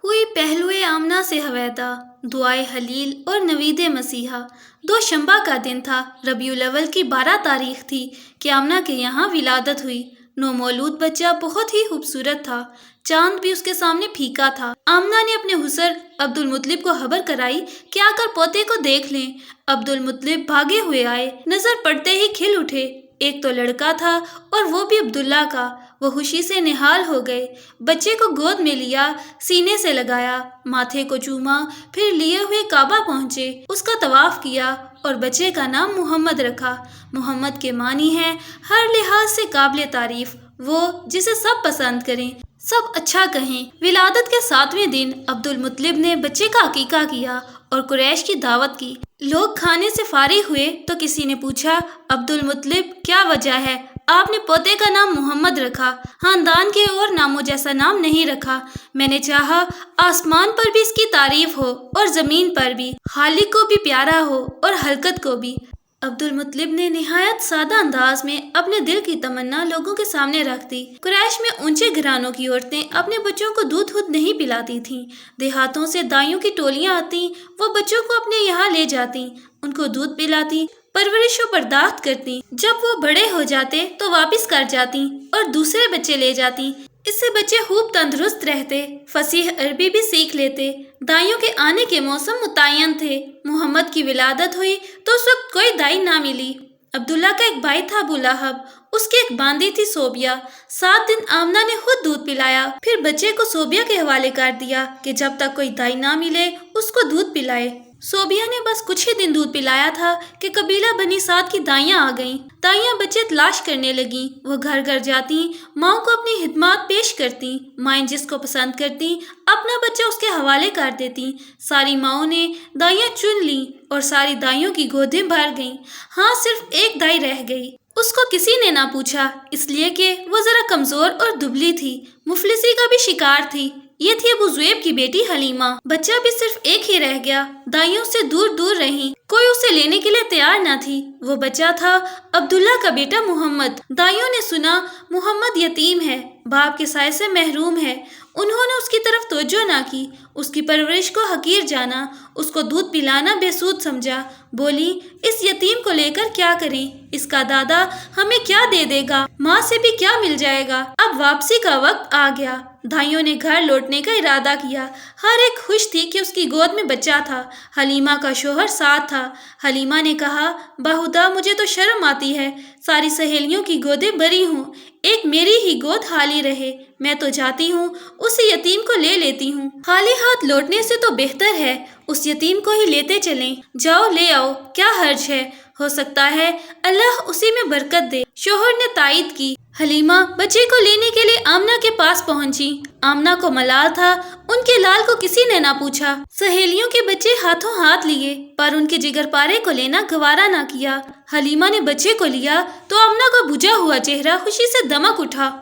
हुई पहलुए आमना से हवैदा, दुआए हलील और नवीद मसीहा। दो शंबा का दिन था। रबीउल अव्वल की 12 तारीख थी कि आमना के यहाँ विलादत हुई। नौमौलूद बच्चा बहुत ही खूबसूरत था। चांद भी उसके सामने फीका था। आमना ने अपने हुसर अब्दुल मुत्तलिब को खबर कराई कि आकर पोते को देख लें। अब्दुल मुत्तलिब भागे हुए आए, नजर पड़ते ही खिल उठे। एक तो लड़का था और वो भी अब्दुल्ला का। वो खुशी से निहाल हो गए। बच्चे को गोद में लिया, सीने से लगाया, माथे को चूमा, फिर लिए हुए काबा पहुंचे, उसका तवाफ किया और बच्चे का नाम मोहम्मद रखा। मोहम्मद के मानी है हर लिहाज से काबिल तारीफ, वो जिसे सब पसंद करें, सब अच्छा कहें। विलादत के 7वें दिन अब्दुल मुत्तलिब ने बच्चे का अकीका किया और कुरैश की दावत की। लोग खाने से फारिग हुए तो किसी ने पूछा, अब्दुल मुत्तलिब क्या वजह है, आपने पोते का नाम मोहम्मद रखा, खानदान के और नामों जैसा नाम नहीं रखा। मैंने चाहा आसमान पर भी इसकी तारीफ हो और जमीन पर भी, खालिक को भी प्यारा हो और हलकत को भी। अब्दुल मुत्तलिब ने निहायत सादा अंदाज में अपने दिल की तमन्ना लोगों के सामने रख दी। कुरैश में ऊंचे घरानों की औरतें अपने बच्चों को दूध खुद नहीं पिलाती थीं। देहातों से दाइयों की टोलियां आती, वो बच्चों को अपने यहाँ ले जाती, उनको दूध पिलाती, परवरिश और बर्दाश्त करती। जब वो बड़े हो जाते तो वापस कर जाती और दूसरे बच्चे ले जाती। इससे बच्चे खूब तंदुरुस्त रहते, फसीह अरबी भी सीख लेते। दाइयों के आने के मौसम मुतय्यन थे। मोहम्मद की विलादत हुई तो उस वक्त कोई दाई ना मिली। अब्दुल्ला का एक भाई था अबू लहब, उसकी एक बांदी थी सोबिया। 7 दिन आमना ने खुद दूध पिलाया, फिर बच्चे को सोबिया के हवाले कर दिया कि जब तक कोई दाई ना मिले उसको दूध पिलाए। सोबिया ने बस कुछ ही दिन दूध पिलाया था कि कबीला बनी साद की दाइयां आ गईं। दाइयां बच्चे तलाश करने लगीं। वो घर घर जाती, माओ को अपनी हिदमात पेश करती। माएँ जिसको पसंद करती अपना बच्चा उसके हवाले कर देती। सारी माओ ने दाइयां चुन ली और सारी दाइयों की गोदें भर गईं। हाँ, सिर्फ एक दाई रह गई। उसको किसी ने ना पूछा, इसलिए कि वो जरा कमजोर और दुबली थी, मुफलिसी का भी शिकार थी। ये थी अबू ज़ुएब की बेटी हलीमा। बच्चा भी सिर्फ एक ही रह गया। दाइयों से दूर दूर रही, कोई उसे लेने के लिए तैयार न थी। वो बच्चा था अब्दुल्ला का बेटा मोहम्मद। दाइयों ने सुना मोहम्मद यतीम है, बाप के साय से महरूम है। उन्होंने उसकी तरफ तवज्जो ना की, उसकी परवरिश को हकीर जाना, उसको दूध पिलाना बेसूद समझा। बोली, इस यतीम को लेकर क्या करें, इसका दादा हमें क्या दे देगा, माँ से भी क्या मिल जाएगा। अब वापसी का वक्त आ गया। दाइयों ने घर लौटने का इरादा किया। हर एक खुश थी कि उसकी गोद में बच्चा था। हलीमा का शोहर साथ था। हलीमा ने कहा, बाहुदा मुझे तो शर्म आती है, सारी सहेलियों की गोदें भरी हूँ, एक मेरी ही गोद खाली रहे। मैं तो जाती हूँ, उस यतीम को ले लेती हूँ। खाली हाथ लौटने से तो बेहतर है उस यतीम को ही लेते चलें। जाओ ले आओ, क्या हर्ज है, हो सकता है अल्लाह उसी में बरकत दे। शोहर ने तायद की। हलीमा बच्चे को लेने के लिए आमना के पास पहुंची। आमना को मलाल था, उनके लाल को किसी ने ना पूछा। सहेलियों के बच्चे हाथों हाथ लिए, पर उनके जिगर पारे को लेना गवारा ना किया। हलीमा ने बच्चे को लिया तो आमना का बुझा हुआ चेहरा खुशी से दमक उठा।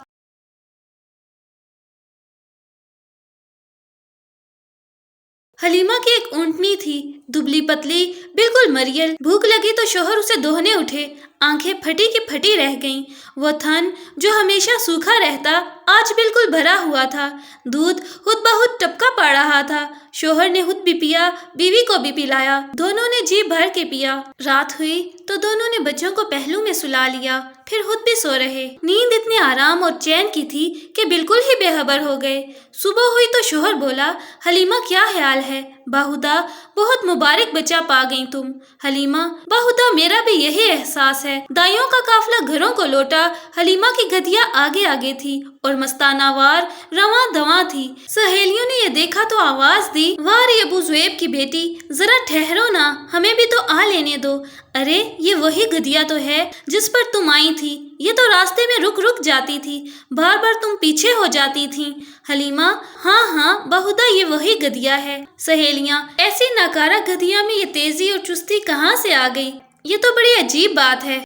हलीमा की एक ऊँटनी थी, दुबली पतली, बिल्कुल मरियल। भूख लगी तो शोहर उसे दोहने उठे, आंखें फटी की फटी रह गईं। वो थन जो हमेशा सूखा रहता आज बिल्कुल भरा हुआ था। दूध खुद बहुत टपका पड़ रहा था। शोहर ने खुद भी पिया, बीवी को भी पिलाया। दोनों ने जी भर के पिया। रात हुई तो दोनों ने बच्चों को पहलू में सुला लिया, फिर खुद भी सो रहे। नींद इतनी आराम और चैन की थी कि बिल्कुल ही बेखबर हो गए। सुबह हुई तो शोहर बोला, हलीमा क्या ख्याल है, बाहुदा बहुत मुबारक बच्चा पा गई तुम। हलीमा, बाहुदा मेरा भी यही एहसास है। दाइयों का काफिला घरों को लौटा। हलीमा की गधिया आगे आगे थी और मस्तानावार रवां दवां थी। सहेलियों ने ये देखा तो आवाज दी, वाह रे अबू ज़ुएब की बेटी, जरा ठहरो ना, हमें भी तो आ लेने दो। अरे ये वही गधिया तो है जिस पर तुम आई थी। ये तो रास्ते में रुक रुक जाती थी, बार बार तुम पीछे हो जाती थी। हलीमा, हाँ हाँ बाहुदा ये वही गधिया है। सहेलियां, ऐसी नाकारा गधिया में ये तेजी और चुस्ती कहाँ से आ गई, ये तो बड़ी अजीब बात है।